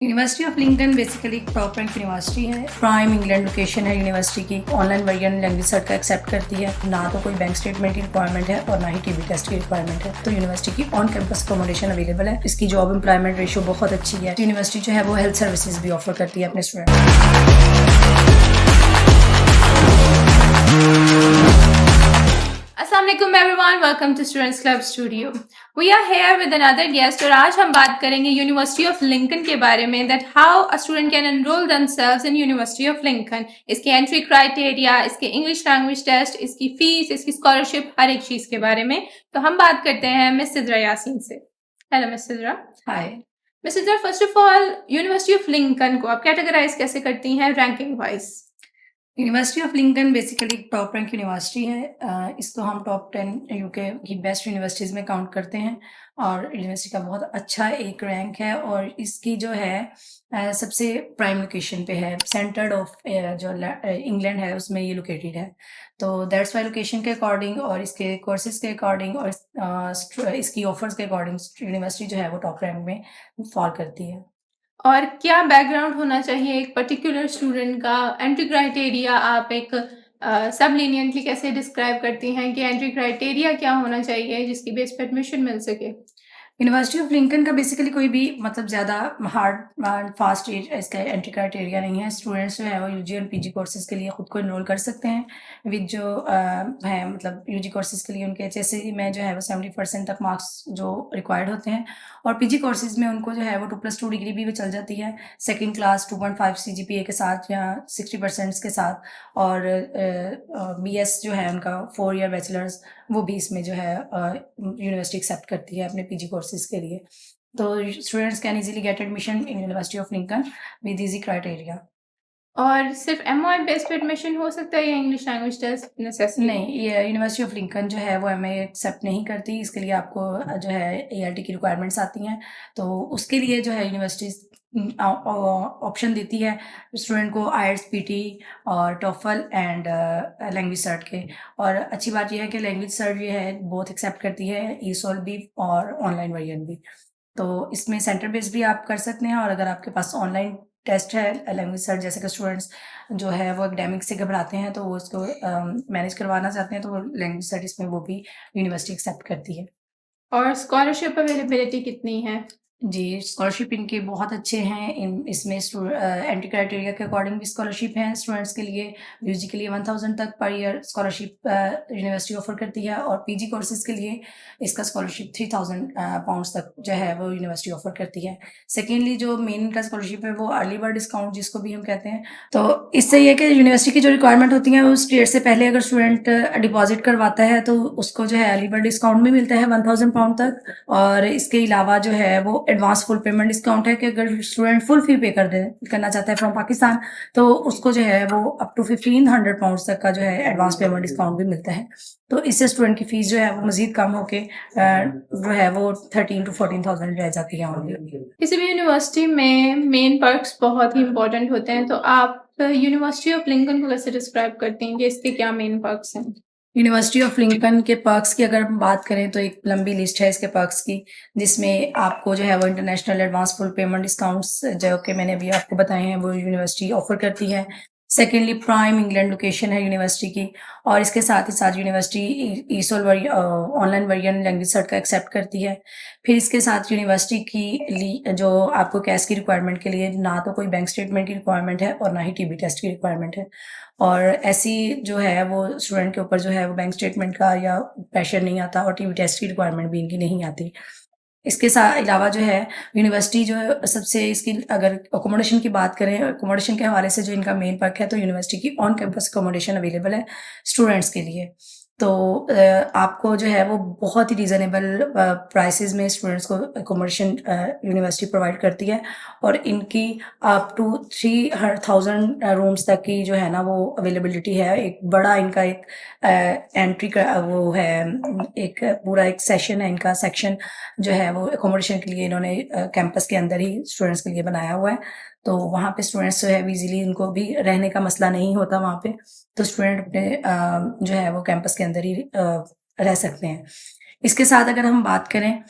University of Lincoln basically एक top rank university है। Prime England location है university की। ऑनलाइन वर्जन लैंग्वेज सर्ट का एक्सेप्ट करती है। ना तो कोई बैंक स्टेटमेंट की रिक्वायरमेंट है और ना ही टीबी टेस्ट की रिक्वायरमेंट है। तो यूनिवर्सिटी की ऑन कैंपस अकोमोडेशन अवेलेबल है। इसकी जॉब एम्प्लॉयमेंट रेशियो बहुत अच्छी है। यूनिवर्सिटी जो है वो हेल्थ सर्विसेज भी ऑफर करती है अपने student. Assalamualaikum everyone, welcome to Students Club Studio. We are here with another guest और आज हम बात करेंगे यूनिवर्सिटी ऑफ लिंकन के बारे में, that how a student can enroll themselves in University of Lincoln. इसके एंट्री क्राइटेरिया, इसके इंग्लिश लैंग्वेज टेस्ट, इसकी फीस, इसकी स्कॉलरशिप, हर एक चीज के बारे में। तो हम बात करते हैं मिस सिद्रा यासीन से। Hello miss Sidra. Hi. Miss Sidra, first of all university of Lincoln को आप कैटेगराइज कैसे करती हैं ranking wise? University of Lincoln basically top rank university है। इसको हम टॉप 10 यूके की बेस्ट यूनिवर्सिटीज़ में काउंट करते हैं और यूनिवर्सिटी का बहुत अच्छा एक रैंक है। और इसकी जो है सबसे प्राइम लोकेशन पे है। सेंटर्ड ऑफ जो इंग्लैंड है उसमें ये लोकेटेड है। तो दैट्स वाई लोकेशन के अकॉर्डिंग और इसके कोर्सेज के अकॉर्डिंग और इसकी ऑफर्स के अकॉर्डिंग यूनिवर्सिटी जो है वो टॉप रैंक में फॉल करती है। और क्या बैकग्राउंड होना चाहिए एक पर्टिकुलर स्टूडेंट का? एंट्री क्राइटेरिया आप एक सब लीनियंटली कैसे डिस्क्राइब करती हैं कि एंट्री क्राइटेरिया क्या होना चाहिए जिसकी बेस पे एडमिशन मिल सके? यूनिवर्सिटी ऑफ लिंकन का बेसिकली कोई भी मतलब ज़्यादा हार्ड फास्ट इसका एंट्री क्राइटेरिया नहीं है। स्टूडेंट्स जो है वो यूजी और पीजी कोर्सेज के लिए खुद को इनरोल कर सकते हैं विद जो है मतलब यूजी कोर्सेज के लिए उनके एचएससी में जो है वो 70% तक मार्क्स जो रिक्वायर्ड होते हैं। और पीजी कोर्सेज में उनको जो है वो 2+2 डिग्री भी चल जाती है सेकेंड क्लास 2.5 सीजीपीए के साथ या 60% के साथ। और बीएस जो है उनका 4 ईयर बैचलर्स वो भी इसमें जो है यूनिवर्सिटी एक्सेप्ट करती है अपने पीजी कोर्सेज के लिए। तो students can easily get admission in university of Lincoln with easy criteria. और सिर्फ एमओआई बेस पे एडमिशन हो सकता है या इंग्लिश लैंग्वेज टेस्ट नेसेसरी? नहीं, ये यूनिवर्सिटी ऑफ लिंकन जो है वो एमए एक्सेप्ट नहीं करती। इसके लिए आपको जो है एआरटी की रिक्वायरमेंट्स आती हैं। तो उसके लिए जो है यूनिवर्सिटी ऑप्शन देती है स्टूडेंट को आईएलटीएस पीटी और टॉफल एंड लैंग्वेज सर्ट के। और अच्छी बात यह है कि लैंग्वेज सर्ट ये है बोथ एक्सेप्ट करती है, ईसोल भी और ऑनलाइन वर्जन भी। तो इसमें सेंटर बेस्ड भी आप कर सकते हैं। और अगर आपके पास ऑनलाइन टेस्ट है लैंग्वेज सर्च, जैसे कि स्टूडेंट्स जो है वो एकेडमिक से घबराते हैं तो वो उसको मैनेज करवाना चाहते हैं तो वो लैंग्वेज सर्च इसमें वो भी यूनिवर्सिटी एक्सेप्ट करती है। और स्कॉलरशिप अवेलेबिलिटी कितनी है? जी, स्कॉलरशिप इनके बहुत अच्छे हैं। इसमें एंट्री क्राइटेरिया के अकॉर्डिंग भी स्कॉलरशिप हैं स्टूडेंट्स के लिए। यूजी के लिए 1000 तक per year scholarship university offer करती है। और पीजी कोर्सेज के लिए इसका स्कॉलरशिप 3000 पाउंड्स तक जो है वो यूनिवर्सिटी ऑफर करती है। सेकेंडली जो मेन इनका स्कॉलरशिप है वो अर्ली बर्ड डिस्काउंट जिसको भी हम कहते हैं। तो इससे ये कि यूनिवर्सिटी की जो रिक्वायरमेंट होती है उस डेट से पहले अगर स्टूडेंट डिपॉजिट करवाता है तो उसको जो है अर्ली बर्ड डिस्काउंट भी मिलता है 1000 पाउंड तक। और इसके अलावा जो है वो एडवांस फुल पेमेंट डिस्काउंट है कि अगर स्टूडेंट फुल फी पे करना चाहता है फ्रॉम पाकिस्तान तो उसको जो है वो अप टू 1500 पाउंड तक का जो है एडवांस पेमेंट डिस्काउंट भी मिलता है। तो इससे स्टूडेंट की फीस जो है वो मजीद कम होके जो है वो 13 to 14,000 रह जाती है ओनली। किसी भी यूनिवर्सिटी में मेन पर्क्स बहुत ही इंपॉर्टेंट होते हैं, तो आप यूनिवर्सिटी ऑफ लिंकन को कैसे डिस्क्राइब करती हैं कि इसके क्या मेन पर्क्स हैं? यूनिवर्सिटी ऑफ लिंकन के पर्क्स की अगर हम बात करें तो एक लंबी लिस्ट है इसके पर्क्स की, जिसमें आपको जो है वो international advance full payment discounts जो कि मैंने अभी आपको बताए हैं वो यूनिवर्सिटी ऑफर करती है। सेकेंडली प्राइम इंग्लैंड लोकेशन है यूनिवर्सिटी की। और इसके साथ ही साथ university ESOL online version language cert का एक्सेप्ट करती है। फिर इसके साथ यूनिवर्सिटी की जो आपको कैश की रिक्वायरमेंट के लिए ना तो कोई बैंक स्टेटमेंट की रिक्वायरमेंट है और ना ही टीबी टेस्ट की रिक्वायरमेंट है। और ऐसी जो है वो स्टूडेंट के ऊपर जो है वो बैंक स्टेटमेंट का या प्रेशर नहीं आता और टीबी टेस्ट की रिक्वायरमेंट भी इनकी नहीं आती। इसके साथ अलावा जो है यूनिवर्सिटी जो है सबसे इसकी अगर अकोमोडेशन की बात करें, अकोमोडेशन के हवाले से जो इनका मेन पर्क है तो यूनिवर्सिटी की ऑन कैंपस अकोमोडेशन अवेलेबल है स्टूडेंट्स के लिए। तो आपको जो है वो बहुत ही रीज़नेबल प्राइसेस में स्टूडेंट्स को अकोमोडेशन यूनिवर्सिटी प्रोवाइड करती है। और इनकी अप टू 3000 रूम्स तक की जो है ना वो अवेलेबिलिटी है। एक बड़ा इनका एक एंट्री का वो है, एक पूरा एक सेशन है इनका सेक्शन जो है वो अकोमोडेशन के लिए इन्होंने कैंपस के अंदर ही स्टूडेंट्स के लिए बनाया हुआ है। तो वहाँ पे स्टूडेंट्स जो है इजीली उनको भी रहने का मसला नहीं होता वहाँ पे। तो स्टूडेंट अपने जो है वो कैंपस के अंदर ही रह सकते हैं। इसके साथ अगर हम बात करें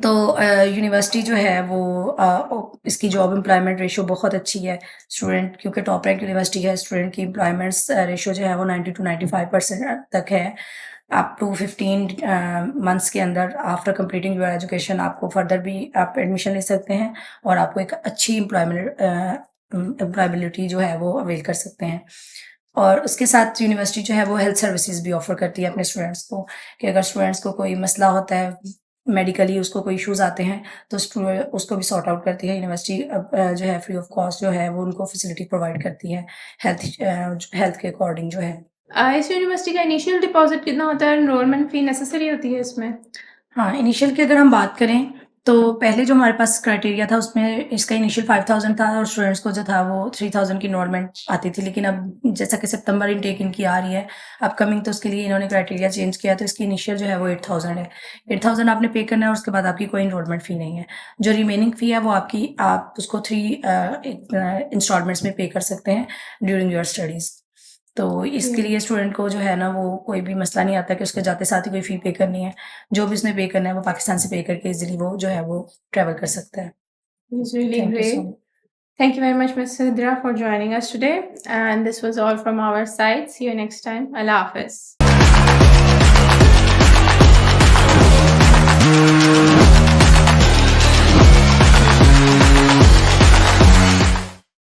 तो यूनिवर्सिटी जो है वो इसकी जॉब एम्प्लॉयमेंट रेशियो बहुत अच्छी है स्टूडेंट, क्योंकि टॉप रैंक यूनिवर्सिटी है। स्टूडेंट की एम्प्लॉयमेंट्स रेशियो जो है वो 90 to 95% तक है। अप टू 15 मंथ्स के अंदर आफ्टर कंप्लीटिंग योर एजुकेशन आपको फर्दर भी आप एडमिशन ले सकते हैं और आपको एक अच्छी एम्प्लॉयबिलिटी जो है वो अवेल कर सकते हैं। और उसके साथ यूनिवर्सिटी जो है वो हेल्थ सर्विसेज भी ऑफर करती है अपने स्टूडेंट्स को, कि अगर स्टूडेंट्स को कोई मसला होता है मेडिकली, उसको कोई इश्यूज आते हैं तो उसको भी सॉर्ट आउट करती है यूनिवर्सिटी। जो है फ्री ऑफ कॉस्ट जो है वो उनको फैसिलिटी प्रोवाइड करती है हेल्थ के अकॉर्डिंग जो है। इस यूनिवर्सिटी का इनिशियल डिपॉजिट कितना होता है? एनरोलमेंट फी नेसेसरी होती है इसमें? हाँ, इनिशियल की अगर हम बात करें तो पहले जो हमारे पास क्राइटेरिया था उसमें इसका इनिशियल 5000 था और स्टूडेंट्स को जो था वो 3000 की इनरोलमेंट आती थी। लेकिन अब जैसा कि सितंबर इनटेक इनकी आ रही है अपकमिंग, तो उसके लिए इन्होंने क्राइटेरिया चेंज किया, तो इसकी इनिशियल जो है वो 8000 है। 8000 आपने पे करना है और उसके बाद आपकी कोई इनरोलमेंट फ़ी नहीं है। जो रिमेनिंग फ़ी है वो आप उसको 3 इंस्टॉलमेंट्स में पे कर सकते हैं ड्यूरिंग योर स्टडीज़। तो इसके लिए स्टूडेंट को जो है ना वो कोई भी मसला नहीं आता कि उसके जाते साथ ही कोई फ़ी पे करनी है। जो भी उसने पे करना है वो पाकिस्तान से पे करके ईज़िली वो जो है वो ट्रैवल कर सकता है। It's really thank you so great. Much. Thank you very much, Ms. Sidra, for joining us today. And this was all from our side. See you next time. Allah Hafiz.